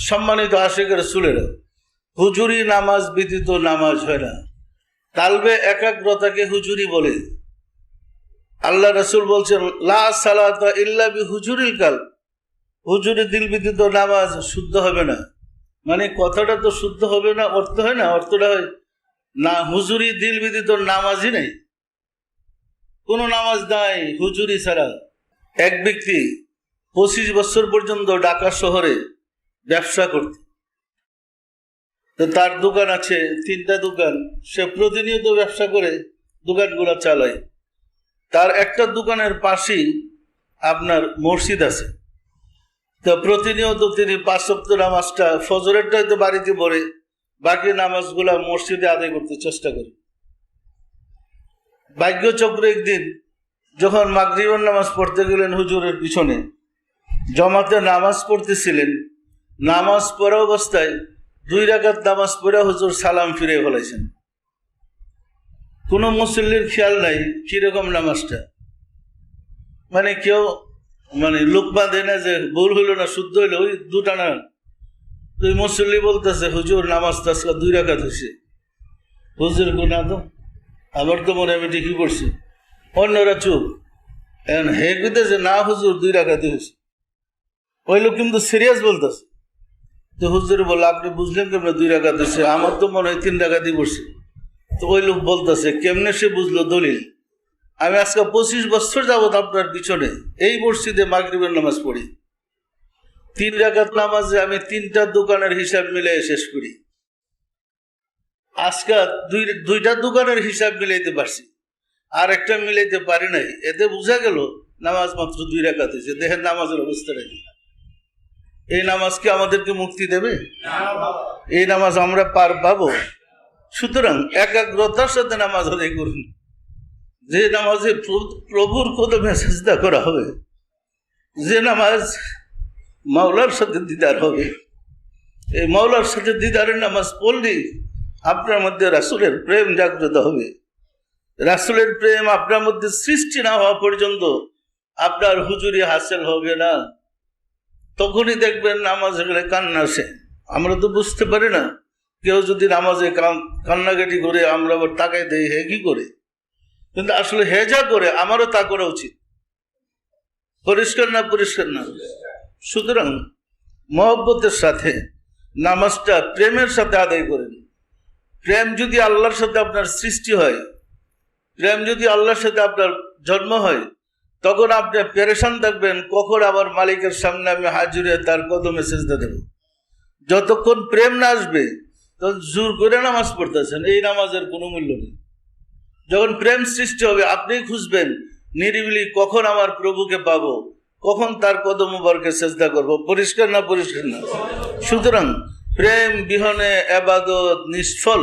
সম্মানিত আশিক রাসূলেরা, হুজুরি নামাজ ব্যতীত নামাজ হয় না। কালবে একাগ্রতাকে হুজুরি বলে। আল্লাহ রাসূল বলছেন, লা সালাতা ইল্লা বি হুজুরিল কালব, হুজুরি দিল ব্যতীত নামাজ শুদ্ধ হবে না। মানে কথাটা তো শুদ্ধ হবে না, অর্থ হয় না, অর্থটা হয় না হুজুরি দিল ব্যতীত নামাজই নেই, কোনো নামাজ নাই হুজুরি ছাড়া। এক ব্যক্তি 25 বছর পর্যন্ত ঢাকা শহরে ব্যবসা করত। তো তার দোকান আছে 3টা দোকান, সে প্রতিনিয়ত ব্যবসা করে দোকানগুলো চালায়। তার একটা দোকানের পাশেই আপনার মসজিদ আছে। তো প্রতিনিয়ত তিনি 5 ওয়াক্ত নামাজটা, ফজরেরটা হয়তো বাড়িতে পড়ে, বাকি নামাজগুলা মসজিদে আদায় করতে চেষ্টা করে। ভাগ্যচক্রে একদিন যখন মাগরিবের নামাজ পড়তে গেলেন হুজুরের পিছনে, জমাতে নামাজ পড়তেছিলেন, নামাজ পড়া অবস্থায় 2 রাকাত নামাজ পড়ে হুজুর সালাম ফিরে ফেলাইছেন। কোনো মুসল্লির খেয়াল নাই কিরকম নামাজটা, মানে কেউ লোকমা দেয় না যে ভুল হইল না শুদ্ধ হইল, ওই 2টা না। ওই মুসল্লি বলতেছে, হুজুর নামাজ তো আজকে 2 রাকাত হয়েছে। হুজুর না তো, আমার তো মনে আমি ঠিকই করছি। অন্যরা চুপ। এখন হে কইতেছে, না হুজুর 2 রাকাতই হয়েছে। ওই লোক কিন্তু সিরিয়াস বলতেছে। তো হুজুর বলে, আপনি বুঝলেন কেমনে 2 রাকাত হয়েছে? আমার তো মনে হয় 3 রাকাতই পড়ছে। তো ওই লোক বলতেছে, কেমনে সে বুঝলো? দলিল, আমি আজকে 25 বছর যাবত আপনার পিছনে এই মসজিদে মাগরিবের নামাজ পড়ি। 3 রাকাত নামাজে আমি 3টা দোকানের হিসাব মিলাই শেষ করি। আজকে 2টা দোকানের হিসাব মিলাইতে পারছি, আর একটা মিলাইতে পারি নাই। এতে বোঝা গেল নামাজ মাত্র 2 রাকাত হয়েছে। দেখেন নামাজের অবস্থাটা কি। এই নামাজ কি আমাদেরকে মুক্তি দেবে? এই নামাজ আমরা পার পাবো? সুতরাং একাগ্রতার সাথে নামাজ আদায় করুন। যে নামাজে প্রভুর কদমে সিজদা করা হবে, যে নামাজ মাওলার সাথে দিদার হবে, এই মাওলার সাথে দিদারের নামাজ পড়লে আপনার মধ্যে রাসূলের প্রেম জাগ্রত হবে। রাসূলের প্রেম আপনার মধ্যে সৃষ্টি না হওয়া পর্যন্ত আপনার হুজুরি হাসিল হবে না। তখনই দেখবেন নামাজে গেলে কান্না আসে। আমরা তো বুঝতে পারি না, কেউ যদি নামাজে কান্নাকাটি করে আমরা আবার তাকাই দেই, হে কি করে? কিন্তু আসলে হে যা করে আমারও তা করা উচিত। পরিষ্কার না? পরিষ্কার না? সুতরাং মহব্বতের সাথে নামাজটা প্রেমের সাথে আদায় করেন। প্রেম যদি আল্লাহর সাথে আপনার সৃষ্টি হয়, প্রেম যদি আল্লাহর সাথে আপনার জন্ম হয়, তখন আপনি পেরেশান থাকবেন কখন আবার মালিকের সামনে আমি হাজির হয়ে তার কদমে সিজদা দেব। যতক্ষণ প্রেম না আসবে তখন জোর করে নামাজ পড়তেছেন, এই নামাজের কোনো মূল্য নেই। যখন প্রেম সৃষ্টি হবে, আপনি খুঁজবেন নিরিবিলি কখন আমার প্রভুকে পাবো, কখন তার কদম মুবারকে সিজদা করব। পরিষ্কার না? পরিষ্কার না? সুতরাং প্রেম বিহনে ইবাদত নিষ্ফল।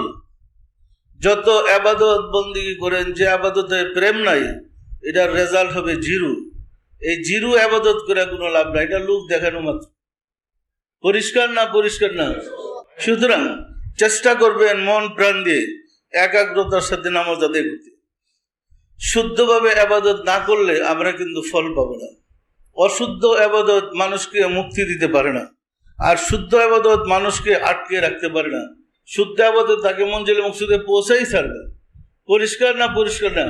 যত ইবাদত বন্দেগী করেন, যে ইবাদতে প্রেম নাই, এটার রেজাল্ট হবে জিরো। এই জিরো ইবাদত করে কোনো লাভ নাই, এটা লোক দেখানো মাত্র। পরিষ্কার না? পরিষ্কার না? সুতরাং চেষ্টা করবেন মন প্রাণ দিয়ে একাগ্রতার সাথে নামাজ আদায় করতে। শুদ্ধভাবে ইবাদত না করলে আমরা কিন্তু ফল পাবো না। অশুদ্ধ ইবাদত মানুষকে মুক্তি দিতে পারে না, আর শুদ্ধ ইবাদত মানুষকে আটকে রাখতে পারে না। শুদ্ধ ইবাদত তাকে মঞ্জিলে মকসুদে পৌঁছাই ছাড়বে। পরিষ্কার না? পরিষ্কার না?